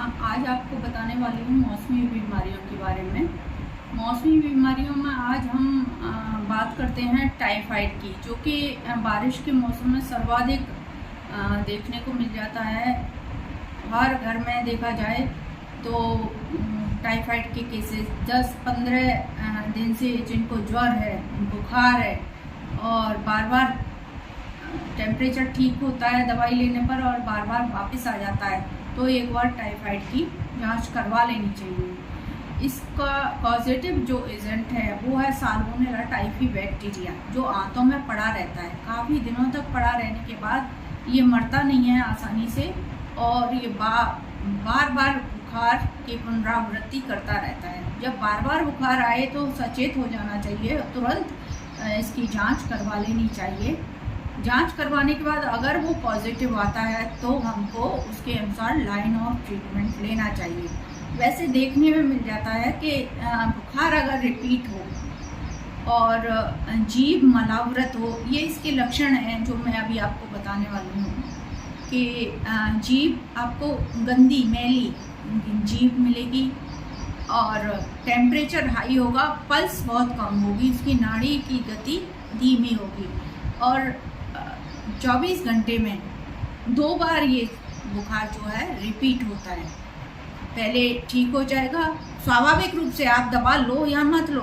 आज आपको बताने वाली हूँ मौसमी बीमारियों के बारे में। मौसमी बीमारियों में आज हम बात करते हैं टाइफाइड की, जो कि बारिश के मौसम में सर्वाधिक देखने को मिल जाता है। हर घर में देखा जाए तो टाइफाइड के केसेस 10-15 दिन से जिनको ज्वर है, बुखार है और बार बार टेम्परेचर ठीक होता है दवाई लेने पर और बार बार वापस आ जाता है, तो एक बार टाइफाइड की जांच करवा लेनी चाहिए। इसका पॉजिटिव जो एजेंट है वो है साल्मोनेला टाइफी बैक्टीरिया, जो आंतों में पड़ा रहता है। काफ़ी दिनों तक पड़ा रहने के बाद ये मरता नहीं है आसानी से और ये बार बार बुखार की पुनरावृत्ति करता रहता है। जब बार बार बुखार आए तो सचेत हो जाना चाहिए, तुरंत इसकी जांच करवा लेनी चाहिए। जांच करवाने के बाद अगर वो पॉजिटिव आता है तो हमको उसके अनुसार लाइन ऑफ ट्रीटमेंट लेना चाहिए। वैसे देखने में मिल जाता है कि बुखार अगर रिपीट हो और जीभ मलावरत हो, ये इसके लक्षण हैं जो मैं अभी आपको बताने वाली हूँ। कि जीभ आपको गंदी मैली जीभ मिलेगी और टेम्परेचर हाई होगा, पल्स बहुत कम होगी, उसकी नाड़ी की गति धीमी होगी और 24 घंटे में 2 बार ये बुखार जो है रिपीट होता है। पहले ठीक हो जाएगा, स्वाभाविक रूप से आप दवा लो या मत लो,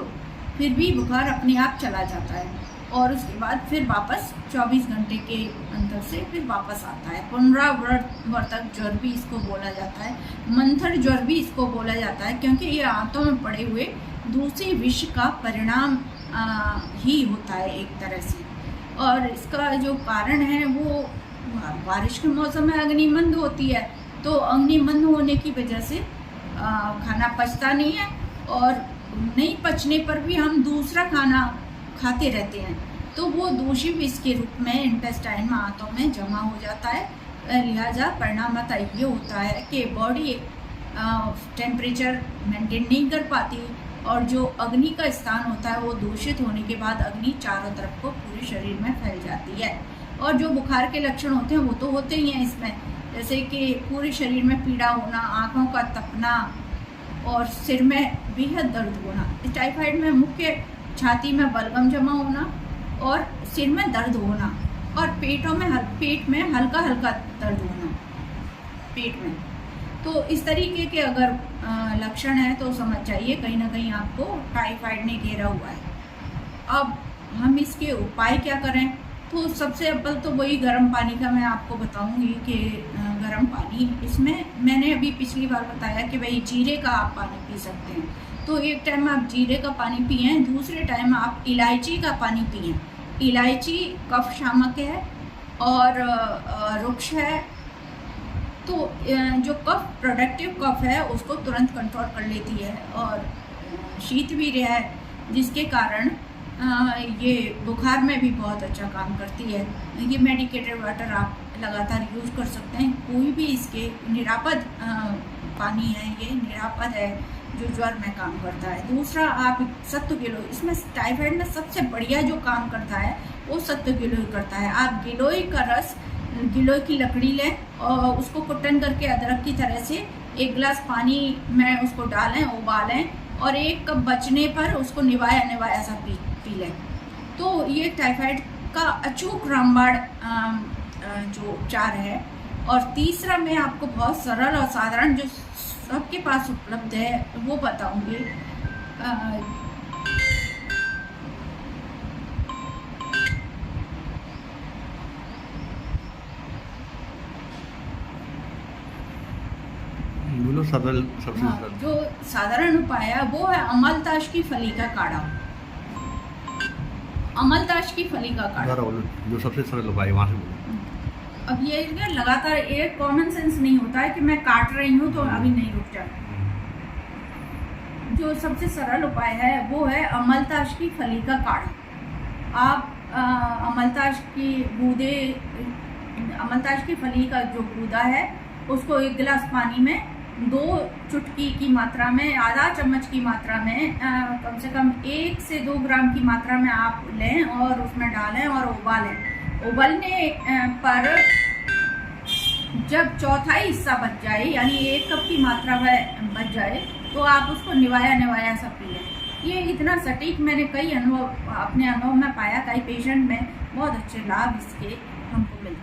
फिर भी बुखार अपने आप चला जाता है और उसके बाद फिर वापस 24 घंटे के अंतर से फिर वापस आता है। पुनरावर्तक ज्वर भी इसको बोला जाता है, मंथर ज्वर भी इसको बोला जाता है, क्योंकि ये आंतों में पड़े हुए दूसरे विष का परिणाम ही होता है एक तरह से। और इसका जो कारण है वो बारिश के मौसम में अग्निमंद होती है, तो अग्निमंद होने की वजह से खाना पचता नहीं है और नहीं पचने पर भी हम दूसरा खाना खाते रहते हैं, तो वो दूषित विष के रूप में इंटेस्टाइन में आंतों में जमा हो जाता है। लिहाजा परिणामतः ये होता है कि बॉडी टेम्परेचर मेंटेन नहीं कर पाती और जो अग्नि का स्थान होता है वो दूषित होने के बाद अग्नि चारों तरफ को पूरे शरीर में फैल जाती है। और जो बुखार के लक्षण होते हैं वो तो होते ही हैं इसमें, जैसे कि पूरे शरीर में पीड़ा होना, आँखों का तपना और सिर में बेहद दर्द होना। टाइफाइड में मुख्य छाती में बलगम जमा होना और सिर में दर्द होना और पेट में हल्का हल्का दर्द होना पेट में। तो इस तरीके के अगर लक्षण है तो समझ जाइए कहीं ना कहीं आपको टाइफाइड ने घेरा हुआ है। अब हम इसके उपाय क्या करें, तो सबसे अव्वल तो वही गर्म पानी का मैं आपको बताऊंगी कि गर्म पानी, इसमें मैंने अभी पिछली बार बताया कि भाई जीरे का आप पानी पी सकते हैं, तो एक टाइम आप जीरे का पानी पिएं, दूसरे टाइम आप इलायची का पानी पिएं। इलायची कफ शामक है और रुक्ष है, तो जो कफ प्रोडक्टिव कफ है उसको तुरंत कंट्रोल कर लेती है और शीतवीर है, जिसके कारण ये बुखार में भी बहुत अच्छा काम करती है। ये मेडिकेटेड वाटर आप लगातार यूज कर सकते हैं, कोई भी इसके निरापद पानी है, ये निरापद है जो ज्वर में काम करता है। दूसरा आप सत्तू गिलोय, इसमें टाइफाइड में सबसे बढ़िया जो काम करता है वो सत्तू गिलोय करता है। आप गिलोय का रस, गिलोय की लकड़ी लें और उसको कुटन करके अदरक की तरह से 1 गिलास पानी में उसको डालें, उबालें और 1 कप बचने पर उसको निवाया सा पी लें। तो ये टाइफाइड का अचूक रामबाण जो उपचार है। और तीसरा मैं आपको बहुत सरल और साधारण जो सबके पास उपलब्ध है वो बताऊंगी। बोलो सबसे जो साधारण उपाय है वो है अमलताश की फली का काढ़ा। अमलताश की फली का काढ़ा जो सबसे सरल उपाय वहाँ से बोलो। अब ये लगातार एक कॉमन सेंस नहीं होता है कि मैं काट रही हूँ तो अभी नहीं रुक जाना। जो सबसे सरल उपाय है वो है अमलताश की फली का काढ़ा। आप अमलताश की फली का जो गूदा है उसको 1 गिलास पानी में 2 चुटकी की मात्रा में, आधा चम्मच की मात्रा में, कम से कम 1 से 2 ग्राम की मात्रा में आप लें और उसमें डालें और उबालें। उबलने पर जब चौथाई हिस्सा बच जाए, यानी 1 कप की मात्रा में बच जाए, तो आप उसको निवाया सा पी लें। ये इतना सटीक मैंने कई अपने अनुभव में पाया, कई पेशेंट में बहुत अच्छे लाभ इसके हमको मिलते हैं।